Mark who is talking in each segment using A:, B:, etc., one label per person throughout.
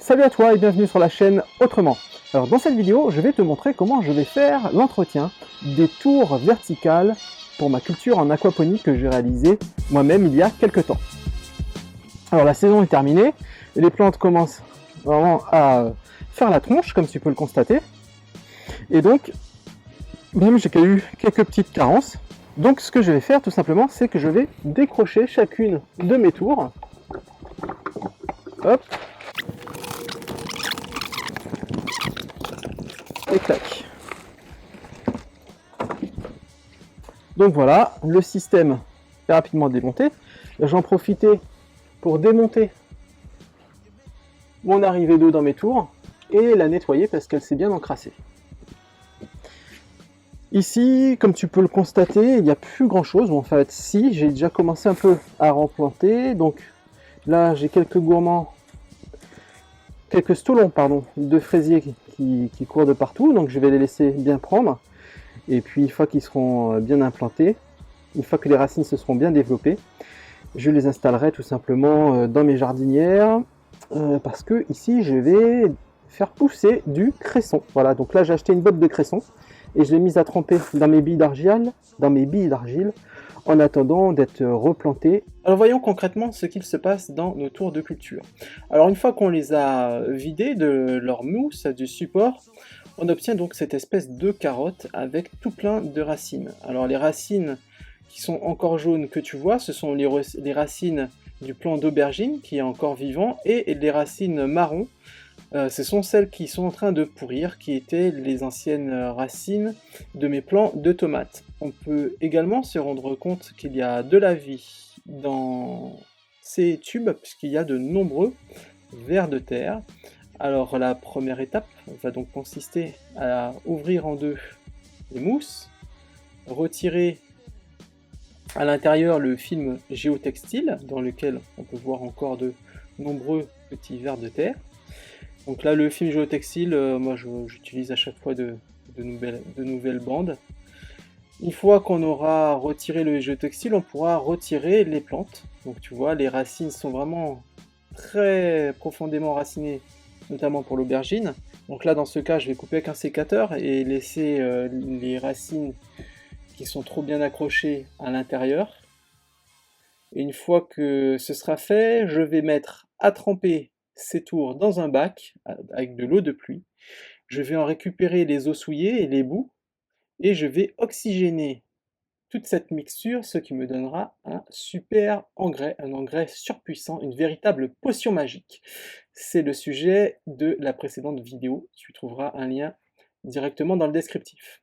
A: Salut à toi et bienvenue sur la chaîne Autrement. Alors dans cette vidéo, je vais te montrer comment je vais faire l'entretien des tours verticales pour ma culture en aquaponie que j'ai réalisée moi-même il y a quelques temps. Alors la saison est terminée et les plantes commencent vraiment à faire la tronche comme tu peux le constater. Et donc, même j'ai eu quelques petites carences. Donc ce que je vais faire tout simplement, c'est que je vais décrocher chacune de mes tours. Hop. Et clac. Donc voilà, le système est rapidement démonté. J'en profitais pour démonter mon arrivée d'eau dans mes tours et la nettoyer parce qu'elle s'est bien encrassée. Ici, comme tu peux le constater, il n'y a plus grand chose. Bon, en fait, si, j'ai déjà commencé un peu à replanter. Donc là, j'ai quelques stolons de fraisiers qui courent de partout. Donc je vais les laisser bien prendre. Et puis une fois qu'ils seront bien implantés, une fois que les racines se seront bien développées, je les installerai tout simplement dans mes jardinières. Parce que ici, je vais faire pousser du cresson. Voilà, donc là j'ai acheté une botte de cresson et je l'ai mise à tremper dans mes billes d'argile en attendant d'être replanté. Alors voyons concrètement ce qu'il se passe dans nos tours de culture. Alors une fois qu'on les a vidés de leur mousse, du support, on obtient donc cette espèce de carotte avec tout plein de racines. Alors les racines qui sont encore jaunes que tu vois, ce sont les racines du plant d'aubergine qui est encore vivant, et les racines marron, ce sont celles qui sont en train de pourrir, qui étaient les anciennes racines de mes plants de tomates. On peut également se rendre compte qu'il y a de la vie dans ces tubes, puisqu'il y a de nombreux vers de terre. Alors la première étape va donc consister à ouvrir en deux les mousses, retirer à l'intérieur le film géotextile, dans lequel on peut voir encore de nombreux petits vers de terre. Donc là, le film géotextile, moi j'utilise à chaque fois de nouvelles bandes. Une fois qu'on aura retiré le géotextile, on pourra retirer les plantes. Donc tu vois, les racines sont vraiment très profondément racinées, notamment pour l'aubergine. Donc là, dans ce cas, je vais couper avec un sécateur et laisser les racines qui sont trop bien accrochées à l'intérieur. Et une fois que ce sera fait, je vais mettre à tremper ces tours dans un bac avec de l'eau de pluie. Je vais en récupérer les eaux souillées et les boues et je vais oxygéner toute cette mixture, ce qui me donnera un super engrais, un engrais surpuissant, une véritable potion magique. C'est le sujet de la précédente vidéo, tu trouveras un lien directement dans le descriptif.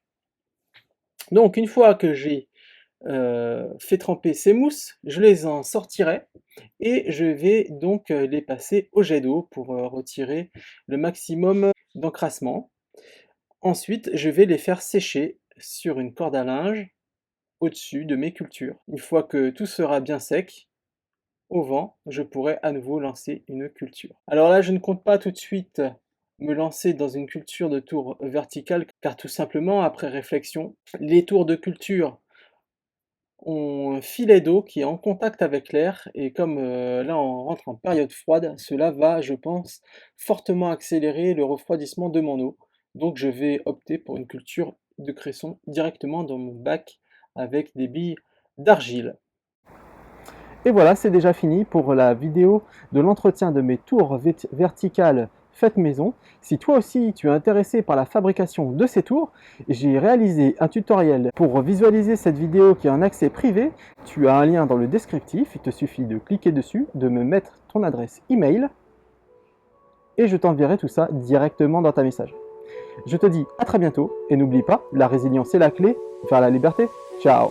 A: Donc une fois que j'ai fait tremper ces mousses, je les en sortirai et je vais donc les passer au jet d'eau pour retirer le maximum d'encrassement. Ensuite, je vais les faire sécher sur une corde à linge au-dessus de mes cultures. Une fois que tout sera bien sec, au vent, je pourrai à nouveau lancer une culture. Alors là, je ne compte pas tout de suite me lancer dans une culture de tour verticale, car tout simplement, après réflexion, les tours de culture ont un filet d'eau qui est en contact avec l'air, et comme là on rentre en période froide, cela va, je pense, fortement accélérer le refroidissement de mon eau. Donc je vais opter pour une culture de cresson directement dans mon bac avec des billes d'argile. Et voilà, c'est déjà fini pour la vidéo de l'entretien de mes tours verticales faites maison. Si toi aussi tu es intéressé par la fabrication de ces tours, j'ai réalisé un tutoriel pour visualiser cette vidéo qui est en accès privé. Tu as un lien dans le descriptif, il te suffit de cliquer dessus, de me mettre ton adresse email et je t'enverrai tout ça directement dans ta messagerie. Je te dis à très bientôt et n'oublie pas, la résilience est la clé vers la liberté. Ciao!